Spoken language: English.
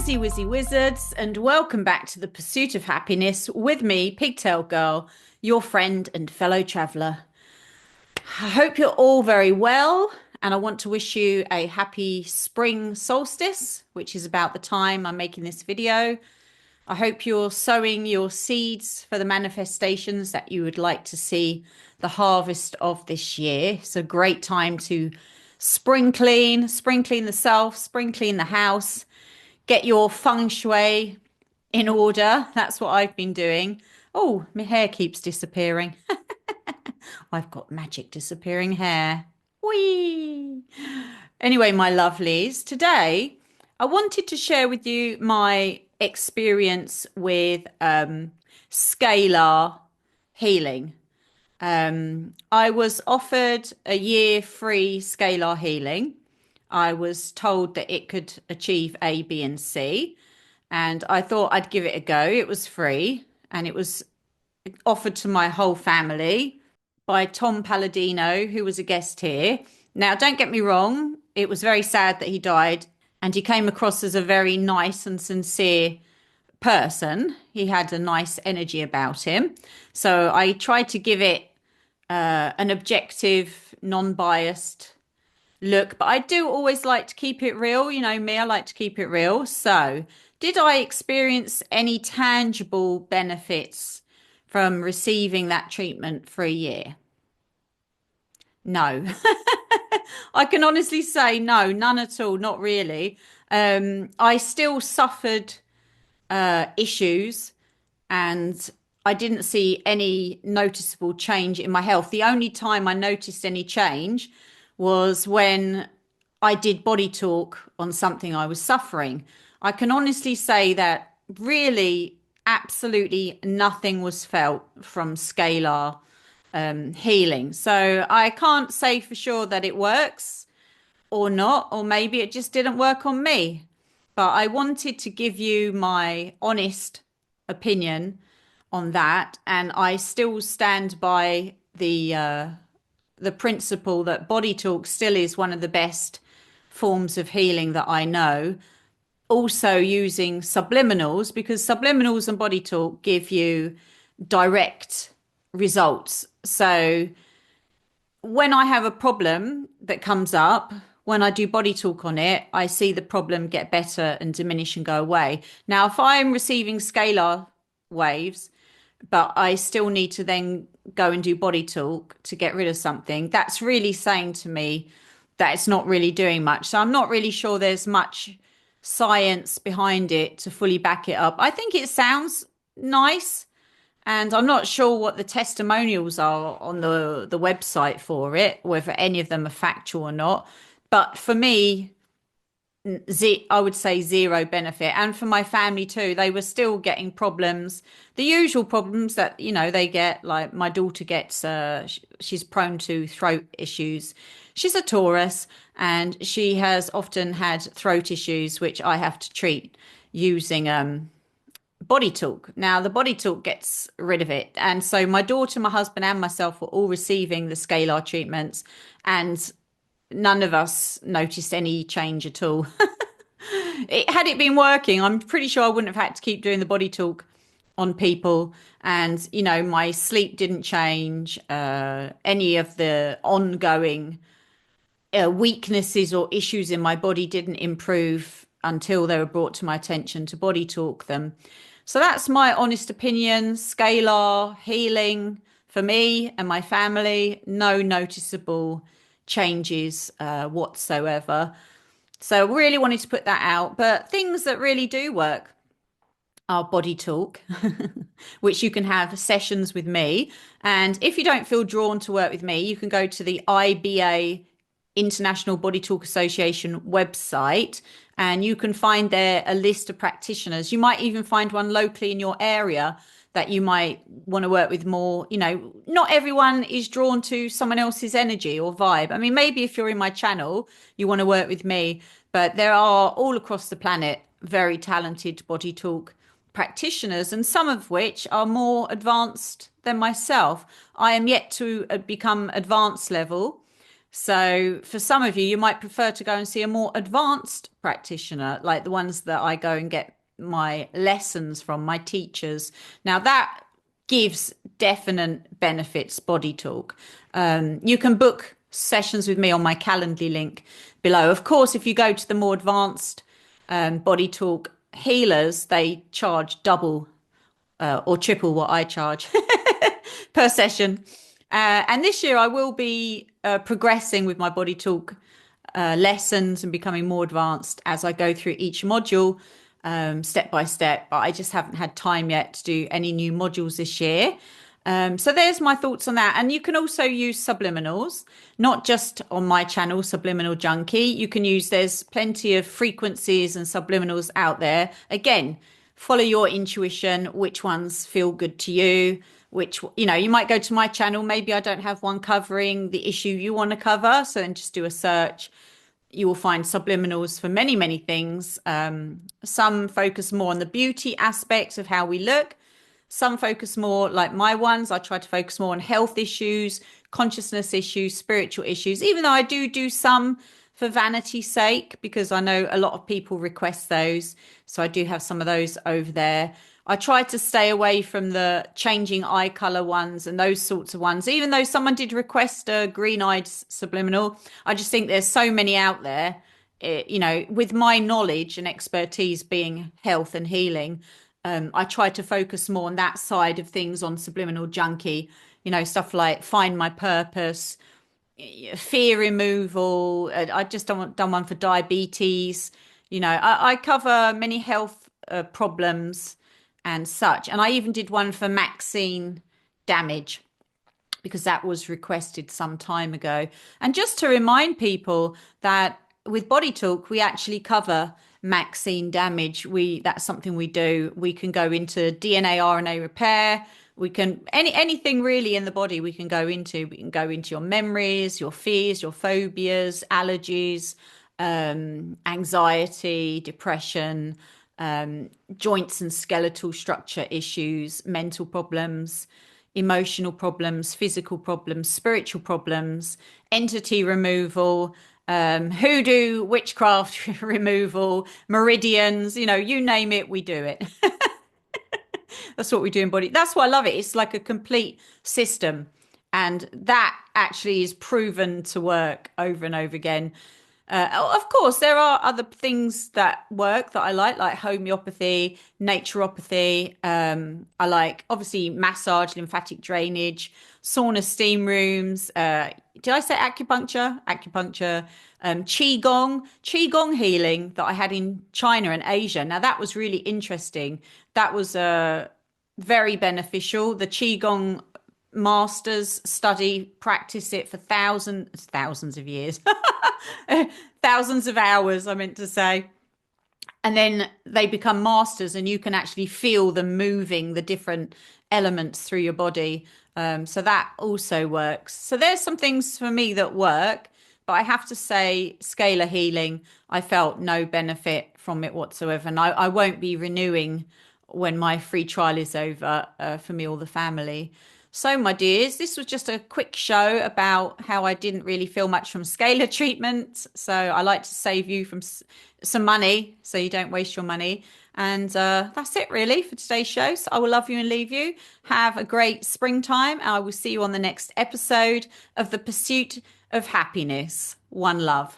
Wizzy Wizzy Wizards, and welcome back to the Pursuit of Happiness with me, Pigtail Gurl, your friend and fellow traveller. I hope you're all very well, and I want to wish you a happy spring solstice, which is about the time I'm making this video. I hope you're sowing your seeds for the manifestations that you would like to see the harvest of this year. It's a great time to spring clean the self, spring clean the house, get your feng shui in order. That's what I've been doing. Oh, my hair keeps disappearing. I've got magic disappearing hair. Whee! Anyway, my lovelies, today I wanted to share with you my experience with scalar healing. I was offered a year free scalar healing. I was told that it could achieve A, B, and C, and I thought I'd give it a go. It was free, and it was offered to my whole family by Tom Palladino, who was a guest here. Now, don't get me wrong, it was very sad that he died, and he came across as a very nice and sincere person. He had a nice energy about him. So I tried to give it an objective, non-biased look, but I do always like to keep it real. You know me, I like to keep it real. So, did I experience any tangible benefits from receiving that treatment for a year? No. I can honestly say no, none at all, not really. I still suffered issues, and I didn't see any noticeable change in my health. The only time I noticed any change was when I did body talk on something I was suffering. I can honestly say that really absolutely nothing was felt from scalar healing. So I can't say for sure that it works or not, or maybe it just didn't work on me. But I wanted to give you my honest opinion on that, and I still stand by the principle that body talk still is one of the best forms of healing that I know. Also using subliminals, because subliminals and body talk give you direct results. So when I have a problem that comes up, when I do body talk on it, I see the problem get better and diminish and go away. Now, if I'm receiving scalar waves, but I still need to then go and do body talk to get rid of something, that's really saying to me that it's not really doing much. So I'm not really sure there's much science behind it to fully back it up. I think it sounds nice, and I'm not sure what the testimonials are on the website for it, whether any of them are factual or not. But for me, I would say zero benefit. And for my family too, they were still getting problems, the usual problems that, you know, they get. Like my daughter gets, she's prone to throat issues. She's a Taurus, and she has often had throat issues, which I have to treat using body talk. Now, the body talk gets rid of it. And so my daughter, my husband, and myself were all receiving the scalar treatments, and none of us noticed any change at all. Had it been working, I'm pretty sure I wouldn't have had to keep doing the body talk on people. And, you know, my sleep didn't change. Any of the ongoing weaknesses or issues in my body didn't improve until they were brought to my attention to body talk them. So that's my honest opinion. Scalar healing for me and my family, no noticeable changes whatsoever. So I really wanted to put that out. But things that really do work are body talk, which you can have sessions with me. And if you don't feel drawn to work with me, you can go to the IBA, International Body Talk Association website, and you can find there a list of practitioners. You might even find one locally in your area that you might want to work with more. You know, not everyone is drawn to someone else's energy or vibe. I mean, maybe if you're in my channel, you want to work with me, but there are all across the planet very talented body talk practitioners, and some of which are more advanced than myself. I am yet to become advanced level, So for some of you, you might prefer to go and see a more advanced practitioner, like the ones that I go and get my lessons from, my teachers. Now that gives definite benefits, body talk. You can book sessions with me on my Calendly link below. Of course, if you go to the more advanced body talk healers, they charge double or triple what I charge per session. And this year I will be progressing with my body talk lessons and becoming more advanced as I go through each module step by step. But I just haven't had time yet to do any new modules this year. So there's my thoughts on that. And you can also use subliminals, not just on my channel, Subliminal Junkie. You can use, there's plenty of frequencies and subliminals out there. Again, follow your intuition, which ones feel good to you, which, you might go to my channel. Maybe I don't have one covering the issue you want to cover. So then just do a search. You will find subliminals for many, many things. Some focus more on the beauty aspects of how we look. Some focus more, like my ones, I try to focus more on health issues, consciousness issues, spiritual issues, even though I do some for vanity's sake, because I know a lot of people request those. So I do have some of those over there. I try to stay away from the changing eye color ones and those sorts of ones, even though someone did request a green-eyed subliminal. I just think there's so many out there. With my knowledge and expertise being health and healing, I try to focus more on that side of things on Subliminal Junkie, stuff like find my purpose, fear removal. I just done one for diabetes. I cover many health problems and such. And I even did one for Maxine damage because that was requested some time ago. And just to remind people that with Body Talk, we actually cover Maxine damage. That's something we do. We can go into DNA, RNA repair. We can anything really in the body we can go into. We can go into your memories, your fears, your phobias, allergies, anxiety, depression, joints and skeletal structure issues, mental problems, emotional problems, physical problems, spiritual problems, entity removal, hoodoo, witchcraft removal, meridians, you name it, we do it. That's what we do in body. That's why I love it. It's like a complete system. And that actually is proven to work over and over again. Of course, there are other things that work that I like homeopathy, naturopathy. I like, obviously, massage, lymphatic drainage, sauna, steam rooms. Did I say acupuncture? Acupuncture, qigong healing that I had in China and Asia. Now, that was really interesting. That was very beneficial. The qigong masters practice it for thousands of years, thousands of hours, I meant to say. And then they become masters and you can actually feel them moving the different elements through your body. So that also works. So there's some things for me that work, but I have to say scalar healing, I felt no benefit from it whatsoever. And I won't be renewing when my free trial is over for me or the family. So, my dears, this was just a quick show about how I didn't really feel much from scalar treatment. So I like to save you from some money so you don't waste your money. And that's it really for today's show. So I will love you and leave you. Have a great springtime. I will see you on the next episode of The Pursuit of Happiness. One love.